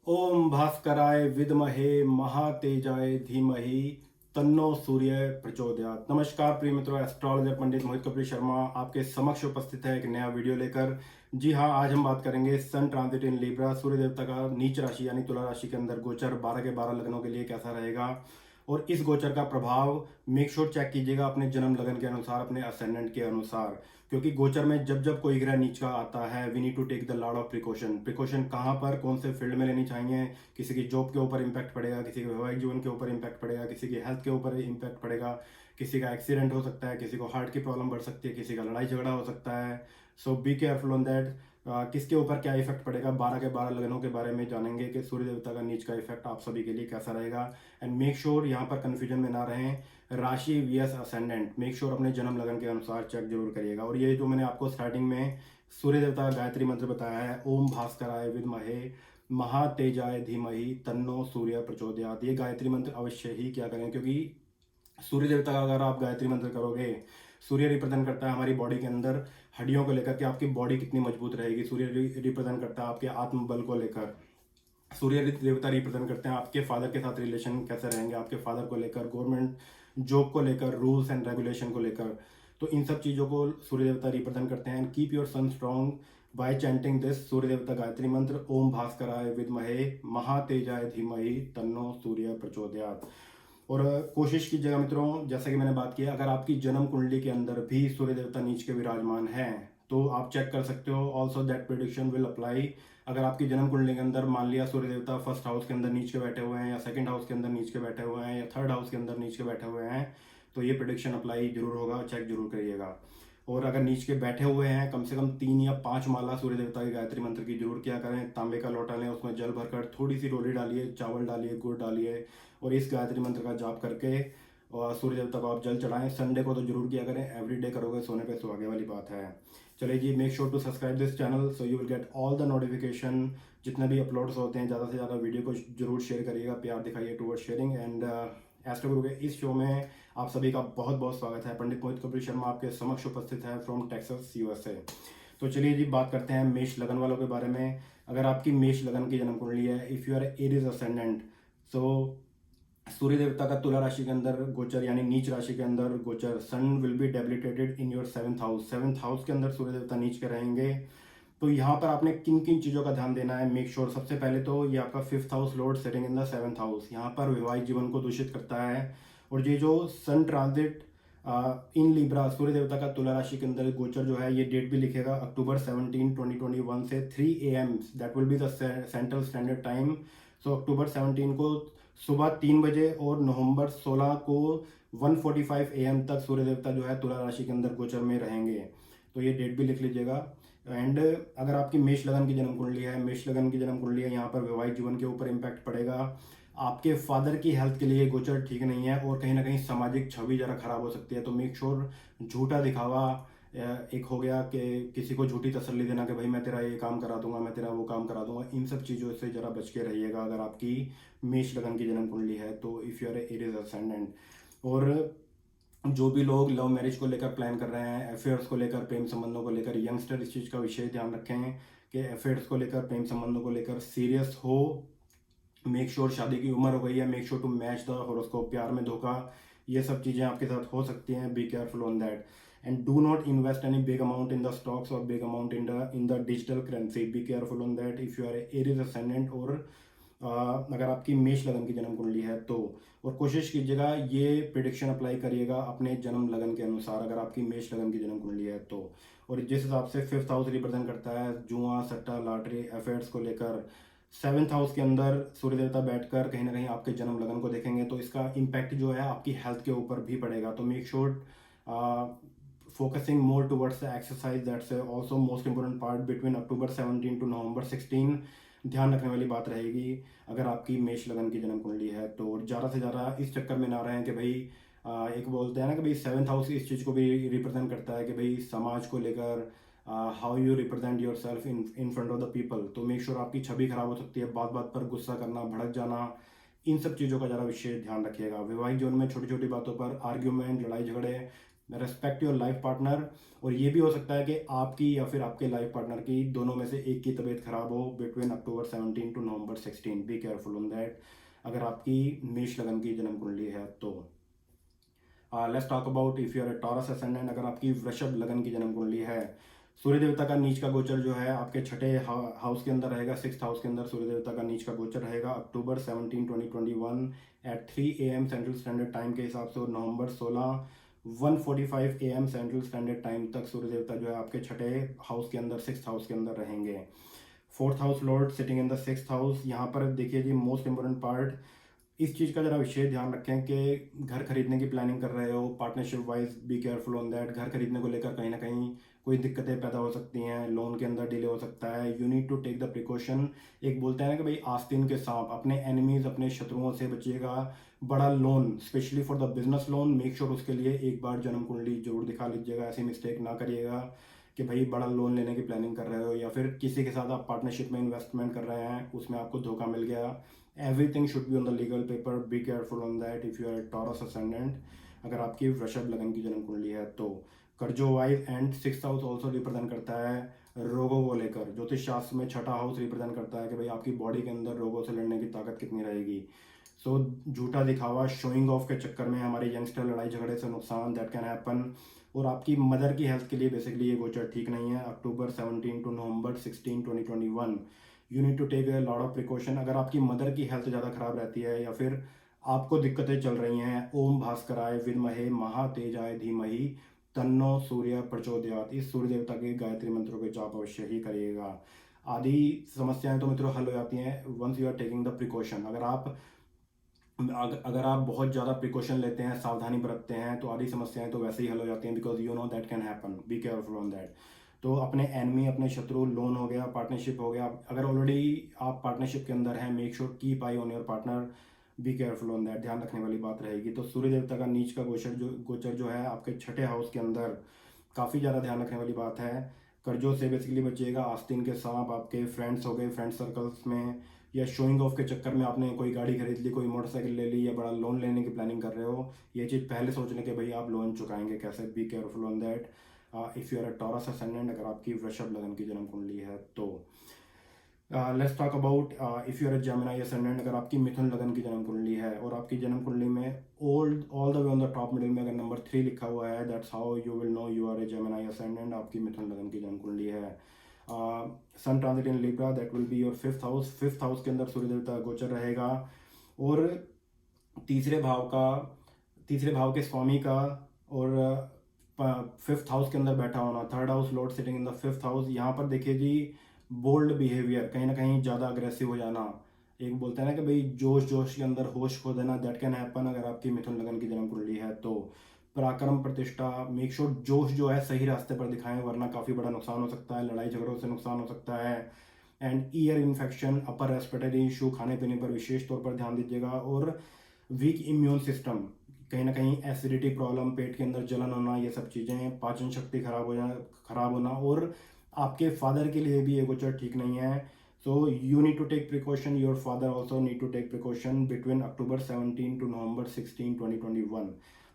ओम भास्कराय विद्महे महातेजाय धीमहि तन्नो सूर्य प्रचोदयात्। नमस्कार प्रिय मित्रों, एस्ट्रोलॉजर पंडित मोहित कपिल शर्मा आपके समक्ष उपस्थित है एक नया वीडियो लेकर। जी हाँ, आज हम बात करेंगे सन ट्रांजिट इन लिब्रा, सूर्य देवता का नीच राशि यानी तुला राशि के अंदर गोचर 12 के 12 लग्नों के लिए कैसा रहेगा और इस गोचर का प्रभाव मेक श्योर चेक कीजिएगा अपने जन्म लगन के अनुसार, अपने असेंडेंट के अनुसार। क्योंकि गोचर में जब जब कोई ग्रह नीच का आता है, we need to take the lot of precaution. Precaution कहाँ पर, कौन से फील्ड में लेनी चाहिए? किसी की जॉब के ऊपर इम्पैक्ट पड़ेगा, किसी के वैवाहिक जीवन के ऊपर इम्पैक्ट पड़ेगा, किसी की हेल्थ के ऊपर इम्पैक्ट पड़ेगा, किसी का एक्सीडेंट हो सकता है, किसी को हार्ट की प्रॉब्लम बढ़ सकती है, किसी का लड़ाई झगड़ा हो सकता है। सो बी केयरफुल ऑन दैट। किसके ऊपर क्या इफेक्ट पड़ेगा, 12 के 12 लगनों के बारे में जानेंगे कि सूर्य देवता का नीच का इफेक्ट आप सभी के लिए कैसा रहेगा। एंड मेक श्योर यहाँ पर कंफ्यूजन में ना रहें, राशि वीएस असेंडेंट मेक श्योर अपने जन्म लगन के अनुसार चेक जरूर करिएगा। और ये जो मैंने आपको स्टार्टिंग में सूर्य देवता का गायत्री मंत्र बताया है, ओम भास्कराय विद्महे महातेजाय धीमहि तन्नो सूर्य प्रचोदयात्, ये गायत्री मंत्र अवश्य ही क्या करें। क्योंकि सूर्य देवता का अगर आप गायत्री मंत्र करोगे, सूर्य रिप्रेजेंट करता है हमारी बॉडी के अंदर हड्डियों को लेकर कि आपकी बॉडी कितनी मजबूत रहेगी। सूर्य रिप्रेजेंट करता है आपके आत्मबल को लेकर। सूर्य देवता रिप्रेजेंट करते हैं आपके फादर के साथ रिलेशन कैसे रहेंगे, आपके फादर को लेकर, गवर्नमेंट जॉब को लेकर, रूल्स एंड रेगुलेशन को लेकर। तो इन सब चीज़ों को सूर्य देवता रिप्रेजेंट करते हैं। And keep your sun strong by chanting this Surya देवता गायत्री मंत्र, ओम भास्कराय विद्महे महातेजाय धीमहि तन्नो सूर्य प्रचोदयात्। और कोशिश कीजिएगा मित्रों, जैसा कि मैंने बात की, अगर आपकी जन्म कुंडली के अंदर भी सूर्य देवता नीच के विराजमान हैं तो आप चेक कर सकते हो। Also that prediction will apply. अगर आपकी जन्म कुंडली के अंदर मान लिया सूर्य देवता फर्स्ट हाउस के अंदर नीच के बैठे हुए हैं, या सेकंड हाउस के अंदर नीच के बैठे हुए हैं, या थर्ड हाउस के अंदर नीच के बैठे हुए हैं, तो ये प्रिडिक्शन अप्लाई जरूर होगा, चेक जरूर करिएगा। और अगर नीच के बैठे हुए हैं, कम से कम 3 या 5 माला सूर्य देवता के गायत्री मंत्र की जरूर किया करें। तांबे का लोटा लें, उसमें जल भरकर थोड़ी सी रोली डालिए, चावल डालिए, गुड़ डालिए और इस गायत्री मंत्र का जाप करके और सूर्य देवता को आप जल चढ़ाएं। संडे को तो जरूर किया करें, एवरीडे करोगे सोने पे सुहागे वाली बात है। चलिए जी, make sure to subscribe this channel so you will get all the notification. जितने भी अपलोड्स होते हैं, ज़्यादा से ज़्यादा वीडियो को जरूर शेयर करिएगा, प्यार दिखाइए टूवर्ड शेयरिंग। एंड एस्ट्रो गुरु के इस शो में आप सभी का बहुत बहुत स्वागत है। पंडित मोहित कपिल शर्मा आपके समक्ष उपस्थित है फ्रॉम टेक्सास यूएसए। तो चलिए जी, बात करते हैं मेष लगन वालों के बारे में। अगर आपकी मेष लगन की जन्म कुंडली है, if you are Aries ascendant, so Surya देवता का तुला राशि के अंदर गोचर यानी नीच राशि के अंदर गोचर, sun will be debilitated in your seventh house. Seventh house के अंदर सूर्य देवता नीच के रहेंगे। तो यहाँ पर आपने किन किन चीज़ों का ध्यान देना है, मेक श्योर। सबसे पहले तो ये आपका fifth house Lord setting in the seventh house, यहाँ पर वैवाहिक जीवन को दूषित करता है। और ये जो सन ट्रांजिट इन लिब्रा, सूर्य देवता का तुला राशि के अंदर गोचर जो है, ये डेट भी लिखेगा अक्टूबर 17 2021 से 3 AM, that will be the central standard time. So October 17 को सुबह 3 बजे और नवंबर 16 को 1:45 AM तक सूर्य देवता जो है तुला राशि के अंदर गोचर में रहेंगे। तो ये डेट भी लिख लीजिएगा। एंड अगर आपकी मेष लगन की जन्म कुंडली है, मेष लगन की जन्म कुंडली है, यहाँ पर वैवाहिक जीवन के ऊपर इम्पैक्ट पड़ेगा। आपके फादर की हेल्थ के लिए गोचर ठीक नहीं है और कहीं ना कहीं सामाजिक छवि जरा खराब हो सकती है। तो मेक श्योर, झूठा दिखावा एक हो गया कि किसी को झूठी तसल्ली देना कि भाई मैं तेरा ये काम करा दूंगा, मैं तेरा वो काम करा दूंगा, इन सब चीज़ों से जरा बच के रहिएगा अगर आपकी मेष लगन की जन्म कुंडली है तो, if you are Aries ascendant. और जो भी लोग लव मैरिज को लेकर प्लान कर रहे हैं, अफेयर्स को लेकर, प्रेम संबंधों को लेकर, यंगस्टर इस चीज़ का विशेष ध्यान रखें कि अफेयर्स को लेकर, प्रेम संबंधों को लेकर सीरियस हो। मेक श्योर शादी की उम्र हो गई है, make sure to match the horoscope. प्यार में धोखा, ये सब चीज़ें आपके साथ हो सकती हैं, be careful on that. And do not invest any big amount in the stocks और big amount in the digital currency, be careful on that if you are Aries ascendant. और अगर आपकी मेष लगन की जन्म कुंडली है तो, और कोशिश कीजिएगा ये प्रिडिक्शन अप्लाई करिएगा अपने जन्म लगन के अनुसार अगर आपकी मेष लगन की जन्म कुंडली है तो। और जिस हिसाब से फिफ्थ हाउस रिप्रेजेंट करता है जुआ, सट्टा, लॉटरी, अफेयर्स को लेकर, सेवन्थ हाउस के अंदर सूर्य देवता बैठकर कहीं ना कहीं आपके जन्म लगन को देखेंगे तो इसका इम्पैक्ट जो है आपकी हेल्थ के ऊपर भी पड़ेगा। तो make sure focusing more towards the exercise, that's also most important part between October 17 to November 16। ध्यान रखने वाली बात रहेगी अगर आपकी मेष लगन की जन्म कुंडली है तो। ज़्यादा से ज़्यादा इस चक्कर में ना रहें कि भाई एक बोलते हैं ना कि भाई सेवन्थ हाउस इस चीज़ को भी रिप्रेजेंट करता है कि भाई समाज को लेकर, how you represent your self in front of the people. तो मेक श्योर आपकी छवि खराब हो सकती है, बात बात पर गुस्सा करना, भड़क जाना, इन सब चीज़ों का ज़रा विशेष ध्यान रखिएगा। वैवाहिक जीवन में छोटी छोटी बातों पर आर्ग्यूमेंट, लड़ाई झगड़े रेस्पेक्ट योर लाइफ पार्टनर। और ये भी हो सकता है कि आपकी या फिर आपके लाइफ पार्टनर की, दोनों में से एक की तबीयत खराब हो between October 17 to November 16। Be careful on that अगर आपकी मेष लगन की जन्म कुंडली है तो। Let's talk about if you are a Taurus ascendant. अगर आपकी वृषभ लगन की जन्म कुंडली है, सूर्य देवता का नीच का गोचर जो है आपके छठे हाउस के अंदर रहेगा, 6th हाउस के अंदर सूर्य देवता का नीच का गोचर रहेगा October 17 2021 at 3 AM central standard time के हिसाब से। और November 16 1:45 AM central standard time तक सूर्य देवता जो है आपके छठे हाउस के अंदर, 6th हाउस के अंदर रहेंगे। 4th house Lord sitting in the 6th house. यहाँ पर देखिए जी, मोस्ट इंपॉर्टेंट पार्ट, इस चीज़ का जरा विशेष ध्यान रखें कि घर खरीदने की प्लानिंग कर रहे हो, partnership wise B careful on that. घर खरीदने को लेकर कहीं ना कहीं कोई दिक्कतें पैदा हो सकती हैं, लोन के अंदर डिले हो सकता है। You need to take the precaution. एक बोलते हैं ना कि भाई आस्तीन के सांप, अपने एनिमीज, अपने शत्रुओं से बचिएगा। बड़ा loan specially for the business loan, make sure उसके लिए एक बार जन्म कुंडली जरूर दिखा लीजिएगा। ऐसी मिस्टेक ना करिएगा कि भाई बड़ा लोन लेने की प्लानिंग कर रहे हो या फिर किसी के साथ आप पार्टनरशिप में इन्वेस्टमेंट कर रहे हैं, उसमें आपको धोखा मिल गया। Everything should be on the legal paper. Be careful on that if you are Taurus ascendant अगर आपकी वृषभ लगन की जन्म कुंडली है तो। कर्जो wise and 6th house also represent करता है रोगों को लेकर। ज्योतिष शास्त्र में छठा हाउस रिप्रेजेंट करता है कि भाई आपकी बॉडी के अंदर रोगों से लड़ने की ताकत कितनी रहेगी। सो झूठा दिखावा, शोइंग ऑफ के चक्कर में हमारे यंगस्टर लड़ाई झगड़े से नुकसान, दैट कैन हैपन। और आपकी मदर की हेल्थ के लिए बेसिकली ये गोचर ठीक नहीं है। October 17 to November 16 2021 you need to take a lot of precaution. अगर आपकी मदर की हेल्थ ज़्यादा खराब रहती है या फिर आपको दिक्कतें चल रही हैं, ओम भास्कराय विद्महे महातेजाय धीमहि तन्नो सूर्य प्रचोदयात, इस सूर्य देवता के गायत्री मंत्रों के जाप अवश्य ही करिएगा। आदि समस्याएं तो मित्रों हल हो जाती हैं once you are taking the precaution. अगर आप बहुत ज़्यादा प्रिकॉशन लेते हैं, सावधानी बरतते हैं, तो आदि समस्याएं तो वैसे ही हल हो जाती हैं, because you know that can happen. Be careful on that. तो अपने एनमी, अपने शत्रु, लोन हो गया, पार्टनरशिप हो गया, अगर ऑलरेडी आप पार्टनरशिप के अंदर हैं, make sure keep eye on your partner. B careful on that, ध्यान रखने वाली बात रहेगी। तो सूर्य देवता का नीच का गोचर जो है आपके छठे हाउस के अंदर, काफ़ी ज़्यादा ध्यान रखने वाली बात है। कर्जों से बेसिकली बचिएगा। आस्तीन के सांप, आपके फ्रेंड्स हो गए, फ्रेंड सर्कल्स में या शोइंग ऑफ के चक्कर में आपने कोई गाड़ी खरीद ली, कोई मोटरसाइकिल ले ली या बड़ा लोन लेने की प्लानिंग कर रहे हो, ये चीज़ पहले सोच लें कि भाई आप लोन चुकाएंगे कैसे। Be careful on that if you are a Taurus ascendant अगर आपकी वृषभ लगन की जन्म कुंडली है तो। Let's talk about if you are a Gemini ascendant अगर आपकी मिथुन लगन की जन्म कुंडली है और आपकी जन्म कुंडली में all the way on the top middle में अगर नंबर 3 लिखा हुआ है, that's how you will know you are a Gemini ascendant. आपकी मिथुन लगन की जन्म कुंडली है। Sun transit in Libra, that will be your 5th house. 5th house के अंदर सूर्य देवता गोचर रहेगा। और तीसरे भाव का, तीसरे भाव के स्वामी का और 5th हाउस के अंदर बैठा होना, 3rd house Lord sitting in the 5th house. यहाँ पर देखिए जी, बोल्ड बिहेवियर, कहीं ना कहीं ज़्यादा अग्रेसिव हो जाना, एक बोलते हैं ना कि भाई जोश जोश के अंदर होश खो देना, दैट कैन हैपन अगर आपकी मिथुन लगन की जन्म कुंडली है तो। पराक्रम प्रतिष्ठा, मेक श्योर जोश जो है सही रास्ते पर दिखाएं, वरना काफ़ी बड़ा नुकसान हो सकता है, लड़ाई झगड़ों से नुकसान हो सकता है। And ear infection, upper respiratory issue, खाने पीने पर विशेष तौर पर ध्यान दीजिएगा। और वीक इम्यून सिस्टम, कहीं ना कहीं एसिडिटी प्रॉब्लम, पेट के अंदर जलन होना, ये सब चीज़ें, पाचन शक्ति खराब होना। और आपके फादर के लिए भी ये गोचर ठीक नहीं है। So you need to take precaution, your father also need to take precaution between October 17 to November 16 2021,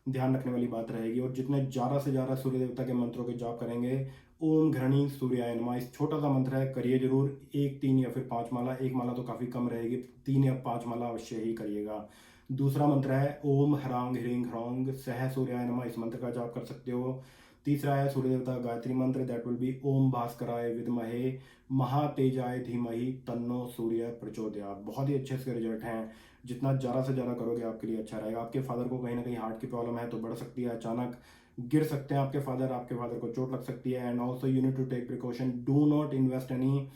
ध्यान रखने वाली बात रहेगी। और जितने ज़्यादा से ज़्यादा सूर्य देवता के मंत्रों के जाप करेंगे, ओम घृणी सूर्याय नमः, इस छोटा सा मंत्र है, करिए जरूर। 1, 3 या फिर 5 माला, एक माला तो काफ़ी कम रहेगी, 3 या 5 माला अवश्य ही करिएगा। दूसरा मंत्र है ओम ह्रांग ह्रींग ह्रौंग सह सूर्याय नमः, इस मंत्र का जाप कर सकते हो। तीसरा है सूर्य देवता गायत्री मंत्र, दैट विल बी ओम भास्कराय विद्महे महातेजाय धीमहि तन्नो सूर्य प्रचोदयात। बहुत ही अच्छे इसके रिजल्ट हैं, जितना ज़्यादा से ज़्यादा करोगे आपके लिए अच्छा रहेगा। आपके फादर को कहीं ना कहीं हार्ट की प्रॉब्लम है तो बढ़ सकती है, अचानक गिर सकते हैं आपके फादर को चोट लग सकती है। And also you need to take precaution, do not invest any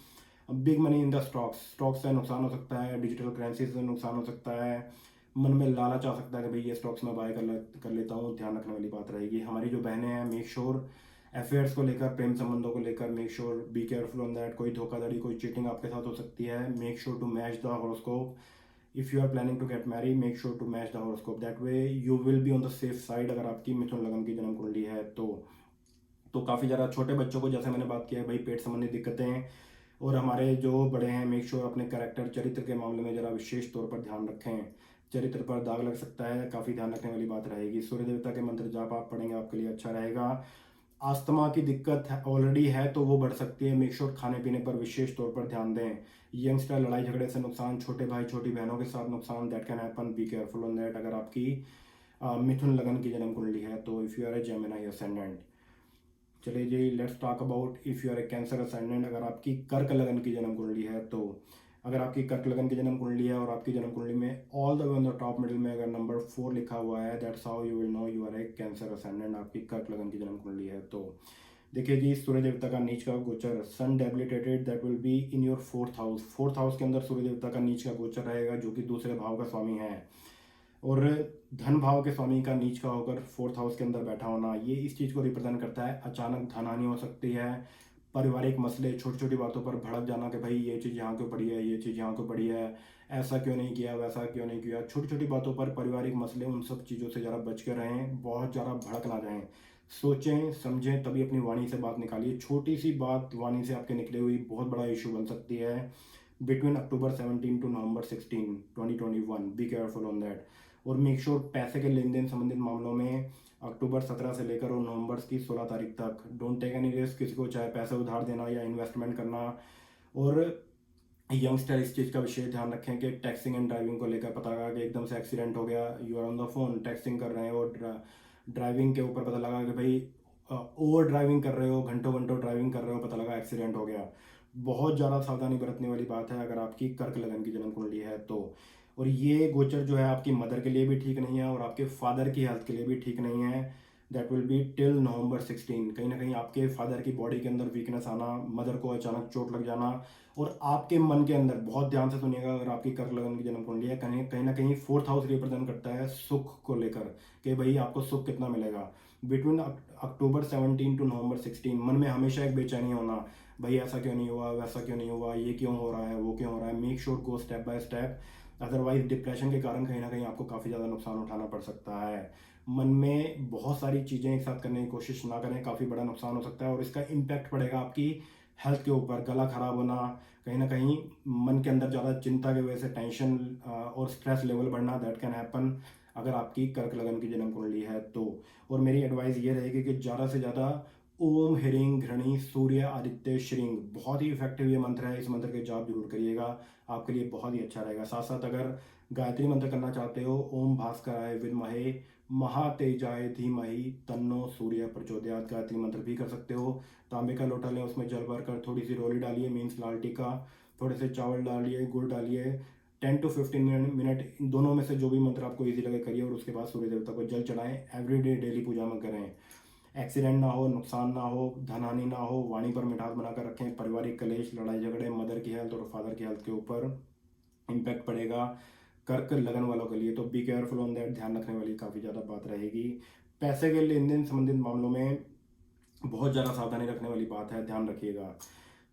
big money in the stocks से नुकसान हो सकता है, डिजिटल करेंसी से नुकसान हो सकता है, मन में लालच आ सकता है कि भाई ये स्टॉक्स में बाय कर लेता हूँ, ध्यान रखने वाली बात रहेगी। हमारी जो बहनें हैं, मेक श्योर अफेयर्स को लेकर, प्रेम संबंधों को लेकर, make sure be careful on that. कोई धोखाधड़ी, कोई चीटिंग आपके साथ हो सकती है, make sure to match the horoscope. If you are planning to get marry, make sure to match the horoscope, that way you will be on the safe side अगर आपकी मिथुन लगन की जन्म कुंडली है तो काफ़ी ज़्यादा छोटे बच्चों को, जैसे मैंने बात किया है भाई, पेट संबंधी दिक्कतें, और हमारे जो बड़े हैं, मेक श्योर अपने कैरेक्टर, चरित्र के मामले में ज़रा विशेष तौर पर ध्यान रखें। चरित्र पर दाग लग सकता है, काफ़ी ध्यान रखने वाली बात रहेगी। सूर्य देवता के मंत्र जाप आप पढ़ेंगे आपके लिए अच्छा रहेगा। अस्थमा की दिक्कत ऑलरेडी है तो वो बढ़ सकती है, मेक श्योर खाने पीने पर विशेष तौर पर ध्यान दें। यंगस्टर लड़ाई झगड़े से नुकसान, छोटे भाई छोटी बहनों के साथ नुकसान, that can happen, be careful on that. अगर आपकी मिथुन लगन की जन्म कुंडली है तो if you are a Gemini ascendant. चलिए जी, let's talk about if you are a Cancer ascendant. अगर आपकी कर्क लगन की जन्म कुंडली है तो अगर आपकी कर्क लगन की जन्म कुंडली है और आपकी जन्म कुंडली में all the way on the top middle में अगर नंबर 4 लिखा हुआ है, that's how you will know you are a Cancer ascendant. आपकी कर्क लगन की जन्म कुंडली है तो देखिए जी, सूर्य देवता का नीच का गोचर, sun debilitated, that will be in your fourth house. Fourth house के अंदर सूर्य देवता का नीच का गोचर रहेगा, जो कि दूसरे भाव का स्वामी है। और धन भाव के स्वामी का नीच का होकर फोर्थ हाउस के अंदर बैठा होना, ये इस चीज़ को रिप्रेजेंट करता है अचानक धन हानि हो सकती है, पारिवारिक मसले, छोटी छोटी बातों पर भड़क जाना कि भाई ये चीज़ यहाँ क्यों पड़ी है, ये चीज़ यहाँ क्यों पड़ी है, ऐसा क्यों नहीं किया, वैसा क्यों नहीं किया। छोटी छोटी बातों पर पारिवारिक मसले, उन सब चीज़ों से ज़रा बच के रहें, बहुत ज़्यादा भड़क ना जाएं। सोचें समझें तभी अपनी वाणी से बात निकालिए। छोटी सी बात वाणी से आपके निकले हुई बहुत बड़ा इशू बन सकती है। Between October 17 to November 16 2021, be careful on that. और मेक श्योर पैसे के लेन देन संबंधित मामलों में अक्टूबर 17 से लेकर और नवंबर की 16 तारीख तक डोंट टेक एनी रिस्क, किसी को चाहे पैसे उधार देना या इन्वेस्टमेंट करना। और यंगस्टर इस चीज़ का विशेष ध्यान रखें कि टैक्सिंग एंड ड्राइविंग को लेकर पता लगा कि एकदम से एक्सीडेंट हो गया, you are on the phone texting कर रहे हैं और ड्राइविंग के ऊपर पता लगा कि भाई ओवर ड्राइविंग कर रहे हो, घंटों घंटों ड्राइविंग कर रहे हो, पता लगा एक्सीडेंट हो गया। बहुत ज़्यादा सावधानी बरतने वाली बात है अगर आपकी कर्क लगन की जन्म कुंडली है तो। और ये गोचर जो है आपकी मदर के लिए भी ठीक नहीं है और आपके फादर की हेल्थ के लिए भी ठीक नहीं है। दैट विल बी टिल नवंबर 16। कहीं ना कहीं आपके फादर की बॉडी के अंदर वीकनेस आना, मदर को अचानक चोट लग जाना, और आपके मन के अंदर, बहुत ध्यान से सुनिएगा, अगर आपकी कर्क लगन की जन्म कुंडली है, कहीं कहीं ना कहीं फोर्थ हाउस रिप्रेजेंट करता है सुख को लेकर कि भाई आपको सुख कितना मिलेगा। बिटवीन अक्टूबर 17 टू नवंबर 16 मन में हमेशा एक बेचैनी होना, भाई ऐसा क्यों नहीं हुआ, वैसा क्यों नहीं हुआ, ये क्यों हो रहा है, वो क्यों हो रहा है। Make sure go step by step, otherwise depression के कारण कहीं ना कहीं आपको काफ़ी ज़्यादा नुकसान उठाना पड़ सकता है। मन में बहुत सारी चीज़ें एक साथ करने की कोशिश ना करें, काफ़ी बड़ा नुकसान हो सकता है और इसका इम्पैक्ट पड़ेगा आपकी हेल्थ के ऊपर। गला खराब होना, कहीं ना कहीं मन के अंदर ज़्यादा चिंता की वजह से टेंशन और स्ट्रेस लेवल बढ़ना, दैट कैन हैपन अगर आपकी कर्क लगन की जन्म कुंडली है तो। और मेरी एडवाइस ये रहेगी कि ज़्यादा से ज़्यादा ओम ह्रीं घृणी सूर्य आदित्य श्रींग, बहुत ही इफेक्टिव ये मंत्र है, इस मंत्र के जाप जरूर करिएगा, आपके लिए बहुत ही अच्छा रहेगा। साथ साथ अगर गायत्री मंत्र करना चाहते हो, ओम भास्कराय विद्महे महातेजाय धीमहि तन्नो सूर्य प्रचोदयात, गायत्री मंत्र भी कर सकते हो। तांबे का लोटा लें, उसमें जल भर कर थोड़ी सी रोली डालिए, मीन्स लाल टीका, थोड़े से चावल डालिए, गुड़ डालिए, 10 to 15 मिनट इन दोनों में से जो भी मंत्र आपको इजी लगे करिए और उसके बाद सूर्य देवता को जल चढ़ाएं। एवरीडे डेली पूजा में करें। एक्सीडेंट ना हो, नुकसान ना हो, धन हानि ना हो, वाणी पर मिठास बनाकर रखें। पारिवारिक कलेश, लड़ाई झगड़े, मदर की हेल्थ और फादर की हेल्थ के ऊपर इम्पैक्ट पड़ेगा कर्क लगन वालों के लिए, तो बी केयरफुल ऑन दैट, ध्यान रखने वाली काफ़ी ज़्यादा बात रहेगी। पैसे के लेन देन संबंधित मामलों में बहुत ज़्यादा सावधानी रखने वाली बात है, ध्यान रखिएगा।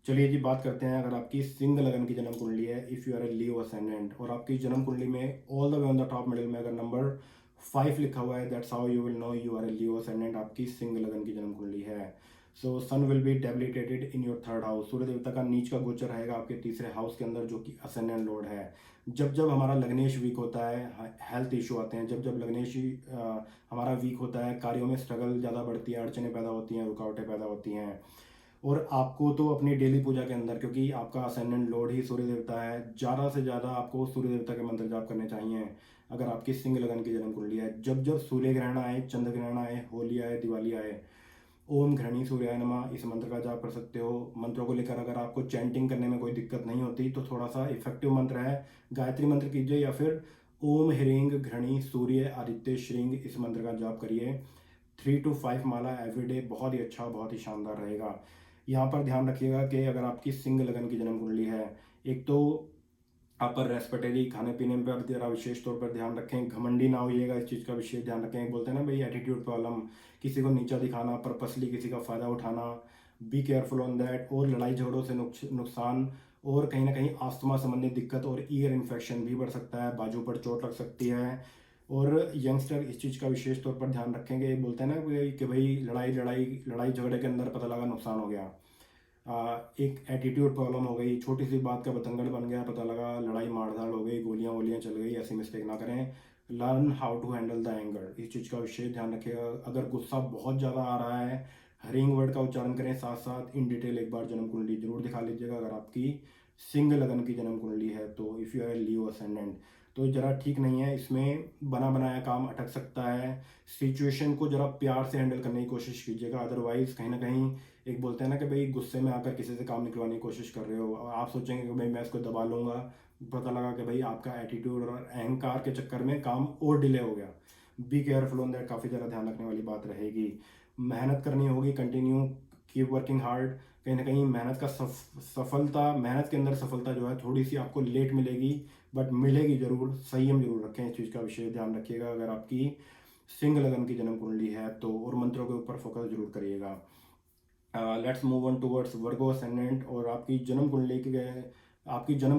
चलिए जी, बात करते हैं अगर आपकी सिंह लगन की जन्म कुंडली है, if you are a Leo ascendant, और आपकी जन्म कुंडली में all the way on the top middle में अगर नंबर 5 लिखा हुआ है, that's how you will know you are a Leo ascendant, आपकी सिंह लगन की जन्म कुंडली है। So sun will be debilitated in your third house. Surya देवता का नीच का गोचर रहेगा आपके तीसरे हाउस के अंदर, जो कि असेंडेंट लॉर्ड है। जब जब हमारा लग्नेश वीक होता है, हेल्थ इशू आते हैं, जब जब लग्नेश हमारा वीक होता है, कार्यों में स्ट्रगल ज़्यादा बढ़ती है, अड़चने पैदा होती हैं, रुकावटें पैदा होती हैं। और आपको तो अपनी डेली पूजा के अंदर, क्योंकि आपका असेंडेंट लॉर्ड ही सूर्य देवता है, ज़्यादा से ज़्यादा आपको सूर्य देवता के मंत्र जाप करने चाहिए अगर आपकी सिंह लगन की जन्म कुंडली है। जब जब सूर्य ग्रहण आए, चंद्र ग्रहण आए, होली आए, दिवाली आए, ओम घृणी सूर्याय नमः इस मंत्र का जाप कर सकते हो। मंत्रों को लेकर अगर आपको चैंटिंग करने में कोई दिक्कत नहीं होती तो थोड़ा सा इफेक्टिव मंत्र है, गायत्री मंत्र कीजिए या फिर ओम ह्रीं घृणी सूर्य आदित्य श्रींग इस मंत्र का जाप करिए। 3 to 5 माला एवरीडे, बहुत ही अच्छा, बहुत ही शानदार रहेगा। यहाँ पर ध्यान रखिएगा कि अगर आपकी सिंह लगन की जन्म कुंडली है, एक तो अपर रेस्पिरेटरी, खाने पीने पर जरा विशेष तौर पर ध्यान रखें, घमंडी ना होइएगा, इस चीज़ का विशेष ध्यान रखें। बोलते हैं ना भाई एटीट्यूड प्रॉब्लम, किसी को नीचा दिखाना, पर्पसली किसी का फ़ायदा उठाना, बी केयरफुल ऑन दैट। और लड़ाई झगड़ों से नुकसान और कहीं ना कहीं आस्थमा संबंधी दिक्कत और ईयर इन्फेक्शन भी बढ़ सकता है, बाजू पर चोट लग सकती है। और यंगस्टर इस चीज़ का विशेष तौर पर ध्यान रखेंगे। बोलते हैं ना कि भाई लड़ाई झगड़े के अंदर पता लगा नुकसान हो गया, एक एटीट्यूड प्रॉब्लम हो गई, छोटी सी बात का बतंगड़ बन गया, पता लगा लड़ाई मारधाड़ हो गई, गोलियां वोलियां गोलियां चल गई, ऐसी मिस्टेक ना करें। Learn how to handle the anger, इस चीज़ का विशेष ध्यान रखिएगा। अगर गुस्सा बहुत ज़्यादा आ रहा है, हरिंग वर्ड का उच्चारण करें, साथ साथ इन डिटेल एक बार जन्म कुंडली जरूर दिखा लीजिएगा। अगर आपकी सिंह लगन की जन्म कुंडली है तो if you are a Leo ascendant तो ज़रा ठीक नहीं है, इसमें बना बनाया काम अटक सकता है। सिचुएशन को ज़रा प्यार से हैंडल करने की कोशिश कीजिएगा, अदरवाइज़ कहीं ना कहीं एक बोलते हैं ना कि भाई गुस्से में आकर किसी से काम निकलवाने की कोशिश कर रहे हो, आप सोचेंगे कि भाई मैं इसको दबा लूँगा, पता लगा कि भाई आपका एटीट्यूड और अहंकार के चक्कर में काम और डिले हो गया। बी केयरफुल ऑन दैट, काफ़ी ज़्यादा ध्यान रखने वाली बात रहेगी। मेहनत करनी होगी, कंटिन्यू कीप वर्किंग हार्ड। कहीं ना कहीं मेहनत का सफलता, मेहनत के अंदर सफलता जो है थोड़ी सी आपको लेट मिलेगी, बट मिलेगी जरूर। संयम जरूर रखें, इस चीज़ का विशेष ध्यान रखिएगा। अगर आपकी सिंह लगन की जन्म कुंडली है तो, और मंत्रों के ऊपर फोकस जरूर करिएगा। Let's move on towards Virgo ascendant. और आपकी जन्म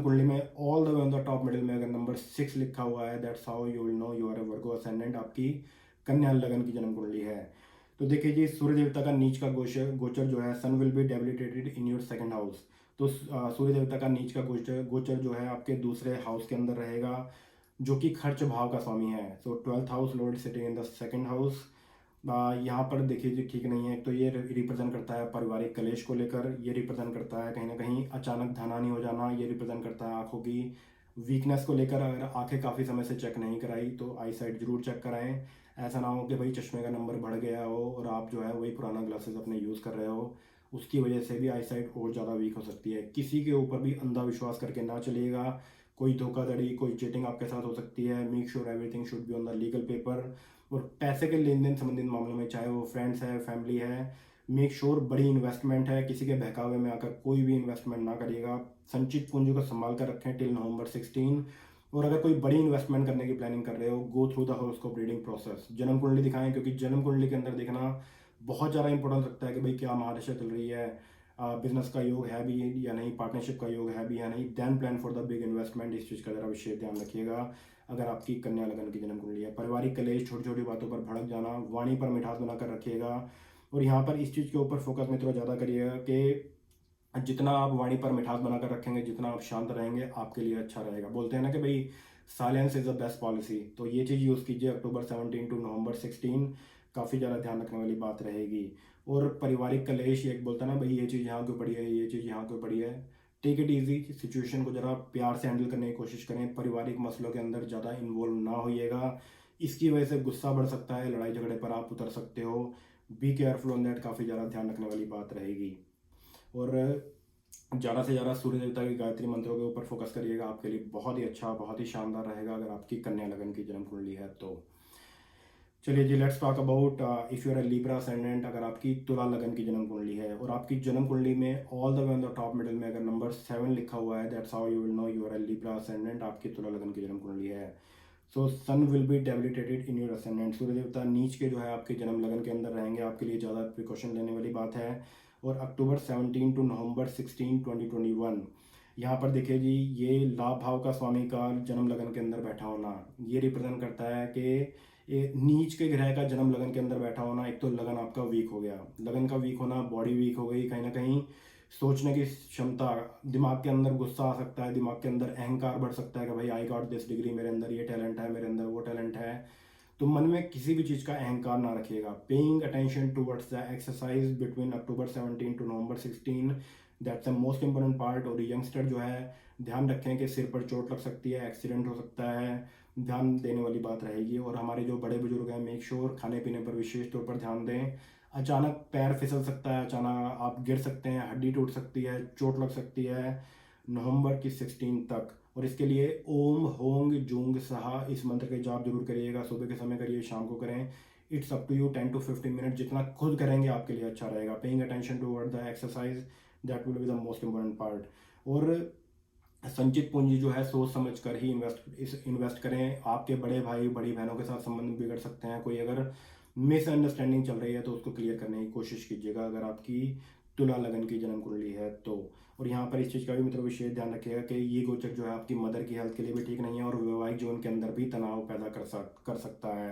कुंडली में all the way on the top middle में अगर नंबर 6 लिखा हुआ है, that's how you will know you are a Virgo ascendant, आपकी कन्या लगन की जन्म कुंडली है। तो देखिए जी, सूर्य देवता का नीच का गोचर जो है, sun will be debilitated in your second house. तो सूर्य देवता का नीच का गोचर जो है आपके दूसरे हाउस के अंदर रहेगा, जो कि खर्च भाव का स्वामी है। सो 12th house Lord sitting in the second house. यहाँ पर देखिए जी ठीक नहीं है। तो ये रिप्रेजेंट करता है पारिवारिक कलेश को लेकर, ये रिप्रेजेंट करता है कहीं ना कहीं अचानक धनहानि हो जाना, ये रिप्रेजेंट करता है आंखों की वीकनेस को लेकर। अगर आंखें काफ़ी समय से चेक नहीं कराई तो आई साइट जरूर चेक कराएं। ऐसा ना हो कि भाई चश्मे का नंबर बढ़ गया हो और आप जो है वही पुराना ग्लासेस अपने यूज़ कर रहे हो, उसकी वजह से भी आई साइट और ज़्यादा वीक हो सकती है। किसी के ऊपर भी अंधा विश्वास करके ना चलिएगा, कोई धोखाधड़ी, कोई चीटिंग आपके साथ हो सकती है। Make sure everything should be on the legal paper. और पैसे के लेन देन संबंधित मामलों में, चाहे वो फ्रेंड्स है, फैमिली है, मेक श्योर बड़ी इन्वेस्टमेंट है, किसी के बहकावे में आकर कोई भी इन्वेस्टमेंट ना करिएगा। संचित पूंजी को संभाल कर रखें टिल नवंबर 16। और अगर कोई बड़ी इन्वेस्टमेंट करने की प्लानिंग कर रहे हो, go through the horoscope reading process. जन्म कुंडली दिखाएं, क्योंकि जन्म कुंडली के अंदर देखना बहुत ज़्यादा इंपॉर्टेंट रखता है कि भाई क्या महादशा चल रही है, बिजनेस का योग है भी या नहीं, पार्टनरशिप का योग है भी या नहीं, then plan for the big investment. इस चीज़ का जरा विशेष ध्यान रखिएगा अगर आपकी कन्या लगन की जन्म कुंडली है। पारिवारिक कलेश, छोटी छोटी बातों पर भड़क जाना, वाणी पर मिठास बनाकर रखिएगा। और यहाँ पर इस चीज़ के ऊपर फोकस मित्रों ज़्यादा करिएगा कि जितना आप वाणी पर मिठास बनाकर रखेंगे, जितना आप शांत रहेंगे, आपके लिए अच्छा रहेगा। बोलते हैं ना कि भाई silence is the best policy, तो ये चीज़ यूज़ कीजिए। अक्टूबर 17 टू नवंबर 16 काफ़ी ज़्यादा ध्यान रखने वाली बात रहेगी। और पारिवारिक कलेश, एक बोलता है ना भाई ये चीज़ यहाँ क्यों पड़ी है, ये चीज़ यहाँ क्यों पड़ी है, टेक इट इजी। सिचुएशन को ज़रा प्यार से हैंडल करने की कोशिश करें, पारिवारिक मसलों के अंदर ज़्यादा इन्वॉल्व ना होइएगा। इसकी वजह से गुस्सा बढ़ सकता है, लड़ाई झगड़े पर आप उतर सकते हो। बी केयरफुल ऑन दैट, काफ़ी ज़्यादा ध्यान रखने वाली बात रहेगी। और ज़्यादा से ज़्यादा सूर्य देवता की गायत्री मंत्रों के ऊपर फोकस करिएगा, आपके लिए बहुत ही अच्छा, बहुत ही शानदार रहेगा अगर आपकी कन्या लगन की जन्म कुंडली है तो। चलिए जी, let's talk about if you are a Libra ascendant. अगर आपकी तुला लगन की जन्म कुंडली है और आपकी जन्म कुंडली में all the way on the top middle में अगर नंबर 7 लिखा हुआ है, that's how you will know you are a Libra ascendant, आपकी तुला लगन की जन्म कुंडली है। So sun will be debilitated in your ascendant, Surya देवता नीच के जो है आपके जन्म लगन के अंदर रहेंगे, आपके लिए ज़्यादा प्रिकॉशन लेने वाली बात है। और अक्टूबर 17 टू नवंबर 16 2021 यहाँ पर देखिए जी, ये लाभ भाव का स्वामी का जन्म लगन के अंदर बैठा होना, ये रिप्रेजेंट करता है कि ये नीच के ग्रह का जन्म लगन के अंदर बैठा होना। एक तो लगन आपका वीक हो गया, लगन का वीक होना, बॉडी वीक हो गई, कहीं ना कहीं सोचने की क्षमता, दिमाग के अंदर गुस्सा आ सकता है, दिमाग के अंदर अहंकार बढ़ सकता है कि भाई आई गॉट दिस डिग्री, मेरे अंदर ये टैलेंट है, मेरे अंदर वो टैलेंट है। तो मन में किसी भी चीज़ का अहंकार ना रखिएगा। Paying attention towards the exercise between October 17 to November 16, that's the most important part. और यंगस्टर जो है ध्यान रखें कि सिर पर चोट लग सकती है, एक्सीडेंट हो सकता है, ध्यान देने वाली बात रहेगी। और हमारे जो बड़े बुजुर्ग हैं, मेक श्योर खाने पीने पर विशेष तौर पर ध्यान दें। अचानक पैर फिसल सकता है, अचानक आप गिर सकते हैं, हड्डी टूट सकती है, चोट लग सकती है नवंबर की 16 तक। और इसके लिए ओम होंग जूंग सहा इस मंत्र के जाप जरूर करिएगा, सुबह के समय करिए, शाम को करें। It's up to you, 10 to 15 minute जितना खुद करेंगे आपके लिए अच्छा रहेगा। Paying attention toward the exercise, that will be the most important part. और संचित पूंजी जो है सोच समझ कर ही इन्वेस्ट करें। आपके बड़े भाई बड़ी बहनों के साथ संबंध बिगड़ सकते हैं, कोई अगर मिसअंडरस्टैंडिंग चल रही है तो उसको क्लियर करने की कोशिश कीजिएगा अगर आपकी तुला लगन की जन्म कुंडली है तो। और यहाँ पर इस चीज़ का भी मतलब विशेष ध्यान रखिएगा कि ये गोचर जो है आपकी मदर की हेल्थ के लिए भी ठीक नहीं है और वैवाहिक जीवन के अंदर भी तनाव पैदा कर सकता है।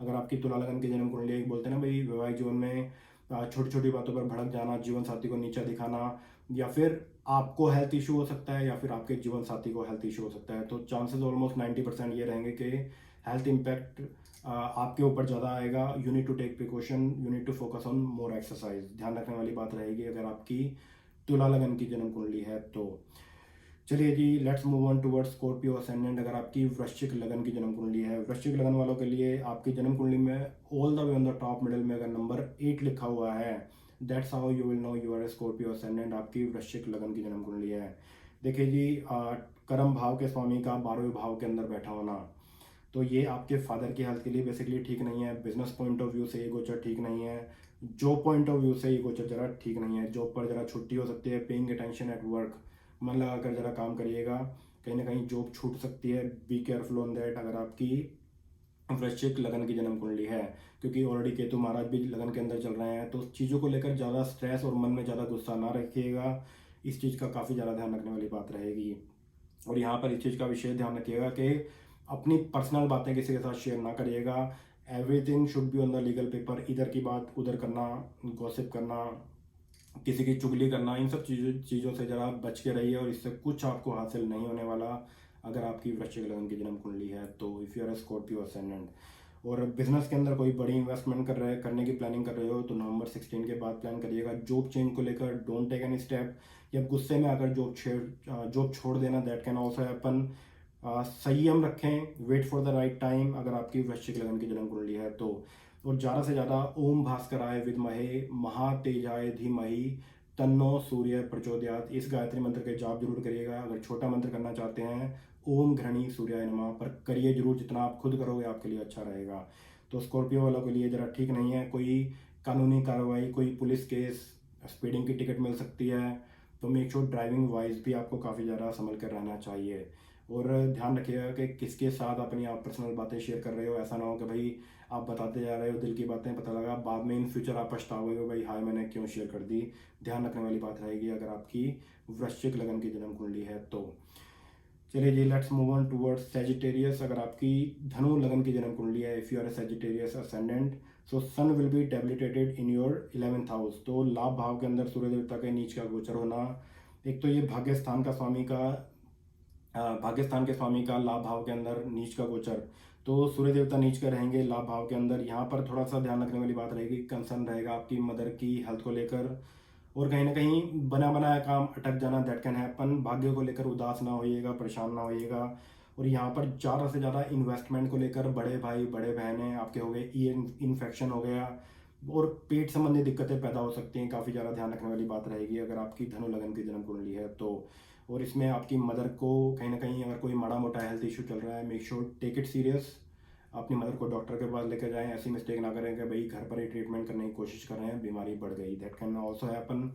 अगर आपकी तुला लगन की जन्म कुंडली, एक बोलते हैं ना भाई वैवाहिक जीवन में छोटी छोटी बातों पर भड़क जाना, जीवन साथी को नीचा दिखाना, या फिर आपको हेल्थ इशू हो सकता है या फिर आपके जीवन साथी को हेल्थ इशू हो सकता है। तो चांसेस ऑलमोस्ट 90% ये रहेंगे कि हेल्थ इम्पैक्ट आपके ऊपर ज़्यादा आएगा। You need to take precaution, you need to focus on more exercise. ध्यान रखने वाली बात रहेगी अगर आपकी तुला लगन की जन्म कुंडली है तो। चलिए जी, let's move on towards Scorpio ascendant. अगर आपकी वृश्चिक लगन की जन्म कुंडली है, वृश्चिक लगन वालों के लिए आपकी जन्म कुंडली में all the way on the top middle में अगर नंबर 8 लिखा हुआ है, that's how you will know you are a Scorpio ascendant. आपकी वृश्चिक लगन की जन्म कुंडली है। देखिए जी, कर्म भाव के स्वामी का 12वें भाव के अंदर बैठा होना, तो ये आपके फादर की हेल्थ के लिए बेसिकली ठीक नहीं है। बिजनेस पॉइंट ऑफ व्यू से ये गोचर ठीक नहीं है। जॉब पॉइंट ऑफ व्यू से ये गोचर जरा ठीक नहीं है। जॉब पर जरा छुट्टी हो सकती है। पेइंग अटेंशन एट वर्क, मन लगा कर जरा काम करिएगा, कहीं ना कहीं जॉब छूट सकती है। बी केयरफुल ऑन दैट अगर आपकी वृश्चिक लगन की जन्म कुंडली है, क्योंकि ऑलरेडी केतु महाराज भी लगन के अंदर चल रहे हैं। तो चीज़ों को लेकर ज़्यादा स्ट्रेस और मन में ज़्यादा गुस्सा ना रखिएगा। इस चीज़ का काफ़ी ज़्यादा ध्यान रखने वाली बात रहेगी। और यहाँ पर इस चीज़ का विशेष ध्यान रखिएगा कि अपनी पर्सनल बातें किसी के साथ शेयर ना करिएगा। Everything should be on the legal paper. इधर की बात उधर करना, गॉसिप करना, किसी की चुगली करना, इन सब चीज़ों से ज़रा बच के रहिए और इससे कुछ आपको हासिल नहीं होने वाला अगर आपकी वृश्चिक लगन की जन्म कुंडली है तो। If you are a Scorpio ascendant और बिजनेस के अंदर कोई बड़ी इन्वेस्टमेंट करने की प्लानिंग कर रहे हो तो नवंबर 16 के बाद प्लान करिएगा। जॉब चेंज को लेकर डोंट टेक एनी स्टेप, या गुस्से में आकर जॉब छोड़ देना, दैट कैन ऑल्सो हैपन। संयम रखें, wait for the right time अगर आपकी वृश्चिक लगन की जन्म कुंडली है तो। और ज़्यादा से ज़्यादा ओम भास्कराय विद्महे महातेजाय धीमहि तन्नो सूर्य प्रचोदयात, इस गायत्री मंत्र के जाप जरूर करिएगा। अगर छोटा मंत्र करना चाहते हैं ओम घृणी सूर्याय नमः, पर करिए जरूर, जितना आप खुद करोगे आपके लिए अच्छा रहेगा। तो स्कॉर्पियो वालों के लिए ज़रा ठीक नहीं है। कोई कानूनी कार्रवाई, कोई पुलिस केस, स्पीडिंग की टिकट मिल सकती है। तो मेक श्योर ड्राइविंग वाइज भी आपको काफ़ी ज़्यादा संभल कर रहना चाहिए। और ध्यान रखिएगा कि किसके साथ अपनी आप पर्सनल बातें शेयर कर रहे हो। ऐसा ना हो कि भाई आप बताते जा रहे हो दिल की बातें, पता लगा बाद में इन फ्यूचर आप पछताओगे हो भाई हाय मैंने क्यों शेयर कर दी। ध्यान रखने वाली बात रहेगी अगर आपकी वृश्चिक लगन की जन्म कुंडली है तो। चलिए जी, let's move on towards Sagittarius. अगर आपकी धनु लगन की जन्म कुंडली है, if you are a Sagittarius ascendant, so sun will be debilitated in your 11th house. तो लाभ भाव के अंदर सूर्य देवता के नीच का गोचर होना, एक तो ये भाग्यस्थान के स्वामी का लाभ भाव के अंदर नीच का गोचर, तो सूर्य देवता नीच का रहेंगे लाभ भाव के अंदर। यहाँ पर थोड़ा सा ध्यान रखने वाली बात रहेगी, कंसर्न रहेगा आपकी मदर की हेल्थ को लेकर, और कहीं ना कहीं बना बनाया काम अटक जाना, दैट कैन हैपन। भाग्य को लेकर उदास ना होइएगा, परेशान ना होइएगा। और यहाँ पर ज़्यादा से ज़्यादा इन्वेस्टमेंट को लेकर बड़े भाई बड़े बहनें आपके हो गए, ईयर इन्फेक्शन हो गया और पेट संबंधी दिक्कतें पैदा हो सकती हैं। काफ़ी ज़्यादा ध्यान रखने वाली बात रहेगी अगर आपकी धनु लगन की जन्म कुंडली है तो। और इसमें आपकी मदर को कहीं ना कहीं अगर कोई माड़ा मोटा हेल्थ इशू चल रहा है, make sure take it serious. अपनी मदर को डॉक्टर के पास लेकर जाएं। ऐसी मिस्टेक ना करें कि भाई घर पर ही ट्रीटमेंट करने की कोशिश कर रहे हैं, बीमारी बढ़ गई, that can also happen.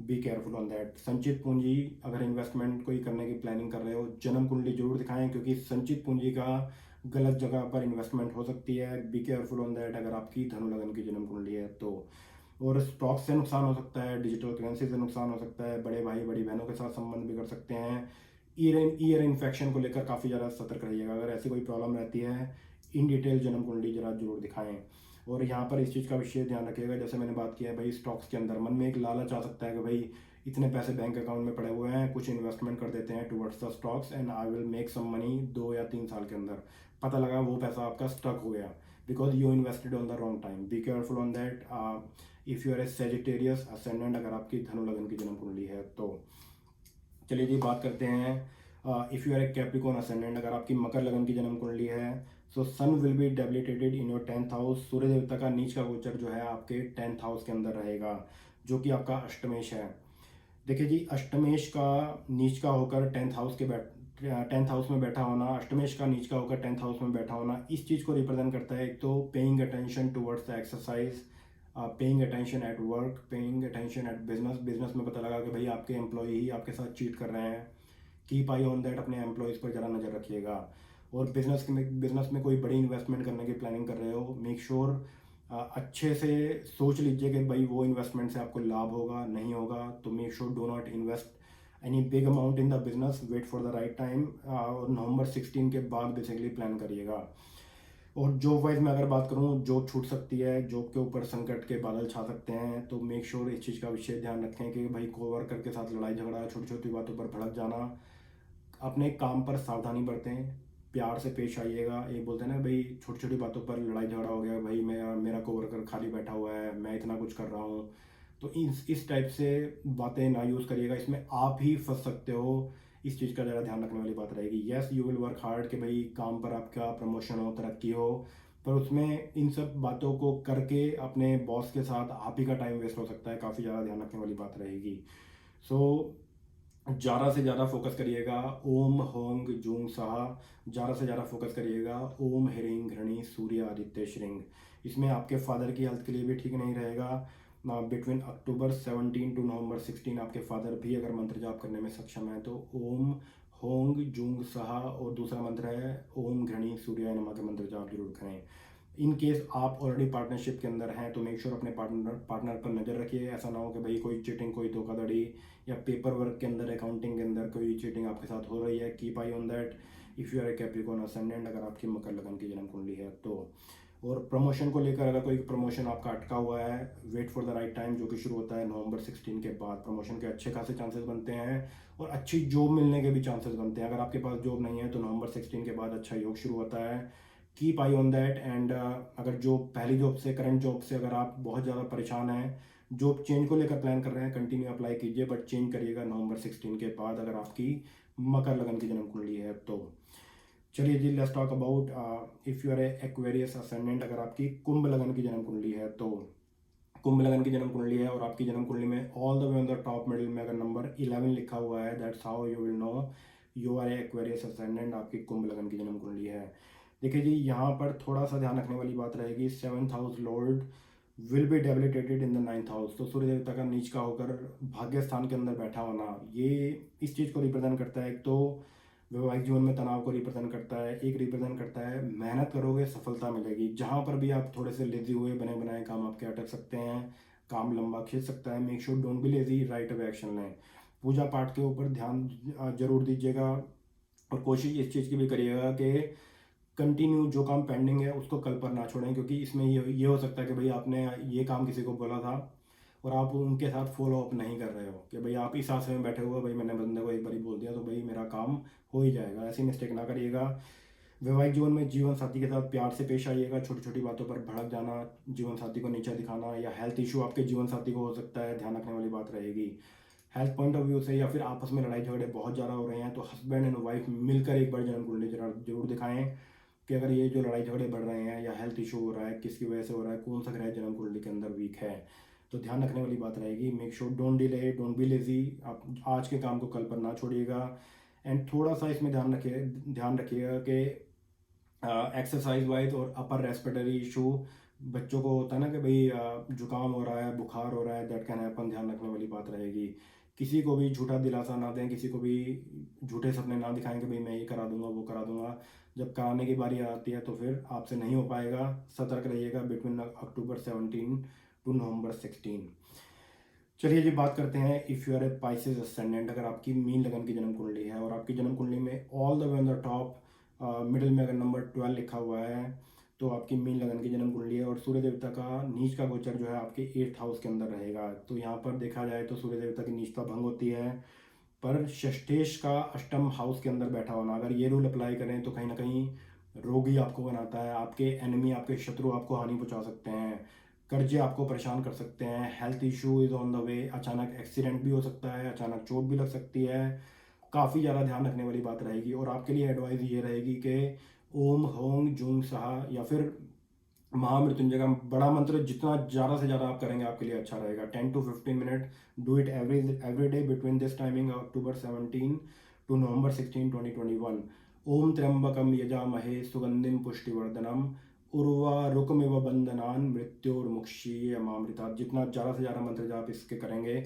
Be careful on that. संचित पूंजी अगर इन्वेस्टमेंट कोई करने की प्लानिंग कर रहे हो, जन्म कुंडली जरूर दिखाएं, क्योंकि संचित पूंजी का गलत जगह पर इन्वेस्टमेंट हो सकती है। बी केयरफुल ऑन दैट अगर आपकी धनु लगन की जन्म कुंडली है तो। और स्टॉक से नुकसान हो सकता है, डिजिटल करेंसी से नुकसान हो सकता है, बड़े भाई बड़ी बहनों के साथ संबंध बिगड़ सकते हैं। ईयर इन्फेक्शन को लेकर काफ़ी ज़्यादा सतर्क रहिएगा। अगर ऐसी कोई प्रॉब्लम रहती है, इन डिटेल जन्म कुंडली जरा जरूर दिखाएं। और यहाँ पर इस चीज़ का विशेष ध्यान रखिएगा, जैसे मैंने बात किया है भाई, स्टॉक्स के अंदर मन में एक लालच आ सकता है कि भाई इतने पैसे बैंक अकाउंट में पड़े हुए हैं, कुछ इन्वेस्टमेंट कर देते हैं towards the stocks and I will make some money 2 या 3 साल के अंदर। पता लगा वो पैसा आपका स्टक हो गया because you invested on the wrong time. Be careful on that if you are a Sagittarius ascendant अगर आपकी धनु लगन की जन्म कुंडली है तो। चलिए जी, बात करते हैं if you are a Capricorn ascendant अगर आपकी मकर लगन की जन्म कुंडली है, so sun will be debilitated in your 10th house. Surya देवता का नीच का गोचर जो है आपके 10th हाउस के अंदर रहेगा, जो कि आपका अष्टमेश है। देखिए जी, अष्टमेश का नीच का होकर 10th हाउस में बैठा होना, अष्टमेश का नीच का होकर 10th हाउस में बैठा होना, इस चीज़ को रिप्रेजेंट करता है। एक तो paying attention towards the exercise, paying attention at work, paying attention at business में पता लगा कि भाई आपके एम्प्लॉय ही आपके साथ चीट कर रहे हैं। कीप आई ऑन दैट, अपने एम्प्लॉयज़ पर ज़रा नज़र रखिएगा। और बिजनेस में कोई बड़ी इन्वेस्टमेंट करने की प्लानिंग कर रहे हो, मेक श्योर अच्छे से सोच लीजिए कि भाई वो इन्वेस्टमेंट से आपको लाभ होगा नहीं होगा। तो make sure do not invest any big amount in the business, wait for the right time. और नवंबर 16 के बाद बेसिकली प्लान करिएगा। और जॉब वाइज में अगर बात करूँ, जॉब छूट सकती है, जॉब के ऊपर संकट के बादल छा सकते हैं, तो मेक श्योर इस चीज़ का विशेष ध्यान रखें कि भाई कोवर्कर के साथ लड़ाई झगड़ा, छोटी छोटी बातों पर भड़क जाना, अपने काम पर सावधानी बरतें, प्यार से पेश आइएगा। ये बोलते हैं ना भाई, छोटी छोटी बातों पर लड़ाई झगड़ा हो गया, भाई मेरा कोवर्कर खाली बैठा हुआ है, मैं इतना कुछ कर रहा हूँ, तो इस टाइप से बातें ना यूज़ करिएगा, इसमें आप ही फंस सकते हो। इस चीज़ का ज़रा ध्यान रखने वाली बात रहेगी। Yes, you will work hard कि भाई काम पर आपका प्रमोशन हो, तरक्की हो, पर उसमें इन सब बातों को करके अपने बॉस के साथ आप ही का टाइम वेस्ट हो सकता है, काफ़ी ज़्यादा ध्यान रखने वाली बात रहेगी। सो ज़्यादा से ज़्यादा फोकस करिएगा ओम होंग जूंग सहा, ज़्यादा से ज़्यादा फोकस करिएगा ओम हिरिंग घृणी सूर्य आदित्य श्रृंग। इसमें आपके फादर की हेल्थ के लिए भी ठीक नहीं रहेगा। बिटवीन अक्टूबर 17 टू नवंबर 16 आपके फादर भी अगर मंत्र जाप करने में सक्षम है तो ओम होंग जूंग सहा, और दूसरा मंत्र है ओम घृणी सूर्याय नमः के मंत्र जाप जरूर करें। इन केस आप ऑलरेडी पार्टनरशिप के अंदर हैं तो मेक श्योर अपने पार्टनर पर नज़र रखिए। ऐसा ना हो कि भाई कोई चीटिंग, कोई धोखाधड़ी, या पेपर वर्क के अंदर, अकाउंटिंग के अंदर कोई चीटिंग आपके साथ हो रही है। Keep eye on that. If you are a Capricorn ascendant, अगर आपकी मकर लगन की जन्म कुंडली है तो। और प्रमोशन को लेकर अगर कोई प्रमोशन आपका अटका हुआ है, wait for the right time, जो कि शुरू होता है नवंबर 16 के बाद। प्रमोशन के अच्छे खासे चांसेस बनते हैं और अच्छी जॉब मिलने के भी चांसेस बनते हैं। अगर आपके पास जॉब नहीं है तो नवंबर 16 के बाद अच्छा योग शुरू होता है। Keep eye on that. And अगर जॉब, पहली जॉब से, करंट जॉब से अगर आप बहुत ज़्यादा परेशान हैं, जॉब चेंज को लेकर प्लान कर रहे हैं, कंटिन्यू अप्लाई कीजिए, बट चेंज करिएगा नवंबर 16 के बाद अगर आपकी मकर लगन की जन्म कुंडली है तो। चलिए जी, let's talk about if you are Aquarius ascendant, अगर आपकी कुंभ लगन की जन्म कुंडली है तो। कुंभ लगन की जन्म कुंडली है और आपकी जन्म कुंडली में all the way on the top middle में अगर नंबर 11 लिखा हुआ है, that's how you will know you are Aquarius ascendant, आपकी कुंभ लगन की जन्म कुंडली है। देखिए जी, यहाँ पर थोड़ा सा ध्यान रखने वाली बात रहेगी। 7th house Lord will be debilitated in the 9th house, तो सूर्य देवता का नीच का होकर भाग्य स्थान के अंदर बैठा होना, ये इस चीज़ को रिप्रेजेंट करता है। एक तो वैवाहिक जीवन में तनाव को रिप्रेजेंट करता है, एक रिप्रेजेंट करता है मेहनत करोगे सफलता मिलेगी। जहाँ पर भी आप थोड़े से लेजी हुए, बने बनाए काम आपके अटक सकते हैं, काम लंबा खींच सकता है, make sure don't be lazy, right away action लें। पूजा पाठ के ऊपर ध्यान जरूर दीजिएगा और कोशिश इस चीज़ की भी करिएगा कि कंटिन्यू जो काम पेंडिंग है उसको कल पर ना छोड़ें, क्योंकि इसमें ये हो सकता है कि भाई आपने ये काम किसी को बोला था और आप उनके साथ फॉलो अप नहीं कर रहे हो, कि भाई आप इस आशा में बैठे हुए, भाई मैंने बंदे को एक बार बोल दिया तो भाई मेरा काम हो ही जाएगा। ऐसी मिस्टेक ना करिएगा। वैवाहिक जीवन में जीवन साथी के साथ प्यार से पेश आइएगा। छोटी छोटी बातों पर भड़क जाना, जीवन साथी को नीचा दिखाना, या हेल्थ इशू आपके जीवन साथी को हो सकता है, ध्यान रखने वाली बात रहेगी। हेल्थ पॉइंट ऑफ व्यू से या फिर आपस में लड़ाई झगड़े बहुत ज़्यादा हो रहे हैं तो हस्बैंड एंड वाइफ मिलकर एक बार जन्म कुंडली जरूर दिखाएं कि अगर ये जो लड़ाई झगड़े बढ़ रहे हैं या हेल्थ इशू हो रहा है, किसकी वजह से हो रहा है, कौन सा ग्रह जन्म कुंडली के अंदर वीक है, तो ध्यान रखने वाली बात रहेगी। Make sure don't delay, don't be lazy, आप आज के काम को कल पर ना छोड़िएगा। एंड थोड़ा सा इसमें ध्यान रखिएगा कि एक्सरसाइज वाइज और अपर रेस्पिरेटरी इशू, बच्चों को होता है ना कि भाई जुकाम हो रहा है, बुखार हो रहा है, दैट कैन हैपन, ध्यान रखने वाली बात रहेगी। किसी को भी झूठा दिलासा ना दें, किसी को भी झूठे सपने ना दिखाएं कि भाई मैं ये करा दूंगा, वो करा दूंगा। जब कराने की बारी आती है तो फिर आपसे नहीं हो पाएगा। सतर्क रहिएगा बिटवीन अक्टूबर 17 टू नवंबर 16। चलिए जी, बात करते हैं if you are a Pisces ascendant, अगर आपकी मीन लगन की जन्म कुंडली है और आपकी जन्म कुंडली में all the way on the top middle में अगर नंबर 12 लिखा हुआ है तो आपकी मीन लगन की जन्म कुंडली है। और सूर्य देवता का नीच का गोचर जो है आपके 8th हाउस के अंदर रहेगा। तो यहाँ पर देखा जाए तो सूर्य देवता की नीचता भंग होती है, पर षष्ठेश का अष्टम हाउस के अंदर बैठा होना, अगर ये रूल अप्लाई करें तो कहीं ना कहीं रोगी आपको बनाता है, आपके एनिमी, आपके शत्रु आपको हानि पहुंचा सकते हैं, कर्जे आपको परेशान कर सकते हैं, health issue is on the way, अचानक एक्सीडेंट भी हो सकता है, अचानक चोट भी लग सकती है। काफ़ी ज़्यादा ध्यान रखने वाली बात रहेगी। और आपके लिए एडवाइस ये रहेगी कि ओम होंग जूंग सहा या फिर महामृत्युंजय का बड़ा मंत्र जितना ज़्यादा से ज़्यादा आप करेंगे आपके लिए अच्छा रहेगा। 10 to 15 minute, do it every day between this timing October 17 to November 16 2021। ओम त्र्यंबकम यजामहे सुगंधिम पुष्टिवर्धनम उर्वारुकमिव बंधनान मृत्योर्मुक्षीय अमामृता। जितना ज़्यादा से ज़्यादा मंत्र जाप इसके करेंगे,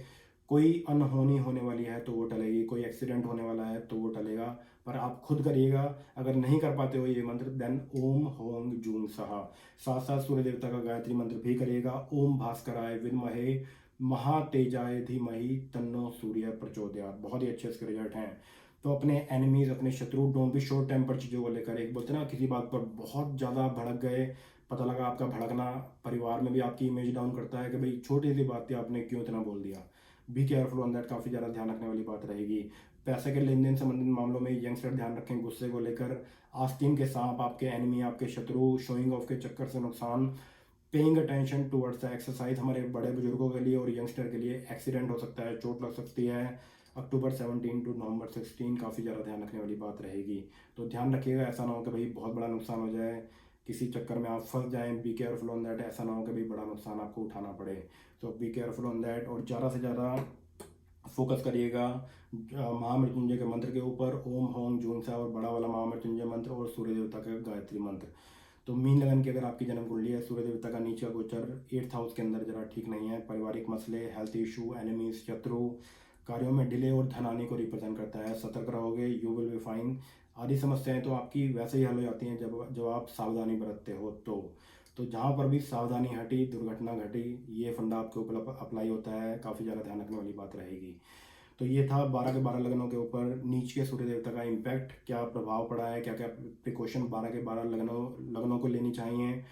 कोई अनहोनी होने वाली है तो वो टलेगी, कोई एक्सीडेंट होने वाला है तो वो टलेगा, पर आप खुद करिएगा। अगर नहीं कर पाते हो ये मंत्र, देन ओम होंग जूंग सहा। साथ साथ सूर्य देवता का गायत्री मंत्र भी करिएगा, ओम भास्कराय विद्महे महातेजाय धीमहि तन्नो सूर्य प्रचोदयात्। बहुत ही अच्छे इसके रिजल्ट हैं। तो अपने एनिमीज, अपने शत्रु, डोंट बी शॉर्ट टेम्पर चीज़ों को लेकर। एक बोलते हैं ना, किसी बात पर बहुत ज़्यादा भड़क गए, पता लगा आपका भड़कना परिवार में भी आपकी इमेज डाउन करता है कि भाई छोटी सी बात थी, आपने क्यों इतना बोल दिया। बी केयरफुल ऑन दैट, काफ़ी ज़्यादा ध्यान रखने वाली बात रहेगी। पैसे के लेन देन संबंधित मामलों में यंगस्टर ध्यान रखें गुस्से को लेकर। आस्तीन के सांप, आपके एनिमी, आपके शत्रु, शोइंग ऑफ के चक्कर से नुकसान। Paying attention towards the exercise, हमारे बड़े बुजुर्गों के लिए और यंगस्टर के लिए एक्सीडेंट हो सकता है, चोट लग सकती है। अक्टूबर 17 टू नवंबर 16 काफ़ी ज़्यादा ध्यान रखने वाली बात रहेगी। तो ध्यान रखिएगा, ऐसा ना हो कि भाई बहुत बड़ा नुकसान हो जाए, किसी चक्कर में आप फंस जाएं। बी केयरफुल ऑन दैट, ऐसा ना हो कि भाई बड़ा नुकसान आपको उठाना पड़े। तो बी केयरफुल ऑन दैट, और ज़्यादा से ज़्यादा फोकस करिएगा महामृत्युंजय के मंत्र के ऊपर, ओम होम जून सा, और बड़ा वाला महामृत्युंजय मंत्र, और सूर्य देवता का गायत्री मंत्र। तो मीन लगन की अगर आपकी जन्म कुंडली है, सूर्य देवता का नीचे का गोचर 8th हाउस के अंदर जरा ठीक नहीं है। पारिवारिक मसले, हेल्थ इशू, एनिमीज, शत्रु, कार्यों में डिले और धन आने को रिप्रेजेंट करता है। सतर्क रहोगे, यू विल बी फाइन। आदि समस्याएं तो आपकी वैसे ही हल हो जाती हैं जब आप सावधानी बरतते हो। तो जहाँ पर भी सावधानी हटी, दुर्घटना घटी, ये फंडा आपके ऊपर अप्लाई होता है। काफ़ी ज़्यादा ध्यान रखने वाली बात रहेगी। तो ये था 12 के 12 लगनों के ऊपर नीच के सूर्य देवता का इम्पैक्ट, क्या प्रभाव पड़ा है, क्या क्या प्रिकॉशन 12 के 12 लगनों को लेनी चाहिए।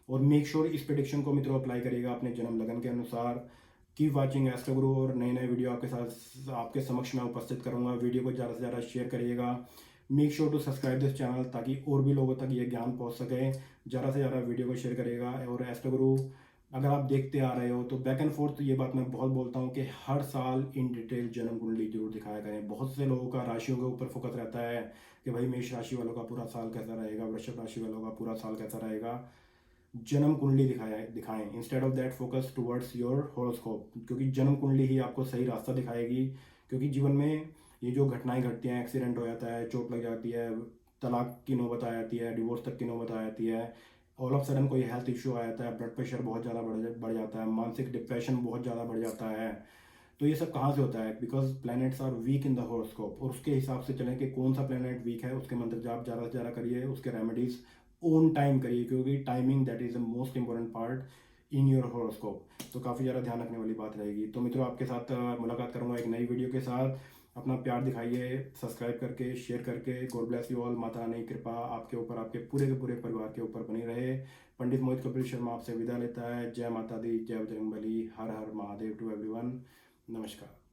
और मेक श्योर इस प्रिडिक्शन को मित्रों अप्लाई करिएगा अपने जन्म लगन के अनुसार। कीप वाचिंग एस्ट्रो गुरु, और नए नए वीडियो आपके साथ आपके समक्ष में उपस्थित करूंगा। वीडियो को ज़्यादा से ज़्यादा शेयर करिएगा। Make sure to subscribe this channel, ताकि और भी लोगों तक ये ज्ञान पहुंच सके। ज़्यादा से ज़्यादा वीडियो को शेयर करिएगा। और एस्ट्रो गुरु अगर आप देखते आ रहे हो तो बैक एंड फोर्थ ये बात मैं बहुत बोलता हूँ कि हर साल इन डिटेल जन्म कुंडली जरूर दिखाया करें। बहुत से लोगों का राशियों के ऊपर फोकस रहता है कि भाई मेष राशि वालों का पूरा साल कैसा रहेगा, वृषभ राशि वालों का पूरा साल कैसा रहेगा। जन्म कुंडली दिखाएं instead of that focus towards your horoscope, क्योंकि जन्म कुंडली ही आपको सही रास्ता दिखाएगी। क्योंकि जीवन में ये जो घटनाएं घटती हैं, एक्सीडेंट हो जाता है, चोट लग जाती है, तलाक की नौबत आ जाती है, डिवोर्स तक की नौबत आ जाती है, ऑल ऑफ सडन कोई हेल्थ इशू आ जाता है, ब्लड प्रेशर बहुत ज़्यादा बढ़ जाता है, मानसिक डिप्रेशन बहुत ज़्यादा बढ़ जाता है। तो ये सब कहाँ से होता है? Because planets are weak in the horoscope. और उसके हिसाब से चलें कि कौन सा प्लैनेट वीक है, उसके मंत्र जाप ज़्यादा से ज़्यादा करिए, उसके रेमेडीज ऑन टाइम करिए, क्योंकि timing that is the most important part in your horoscope. तो काफ़ी ज़्यादा ध्यान रखने वाली बात रहेगी। तो मित्रों, आपके साथ मुलाकात करूँगा एक नई वीडियो के साथ। अपना प्यार दिखाइए सब्सक्राइब करके, शेयर करके। God bless you all. Mata Rani की कृपा आपके ऊपर, आपके पूरे के पूरे परिवार के ऊपर बनी रहे। पंडित मोहित कपिल शर्मा आपसे विदा लेता है। जय माता दी, जय बजरंगबली, हर हर महादेव टू एवरीवन। नमस्कार।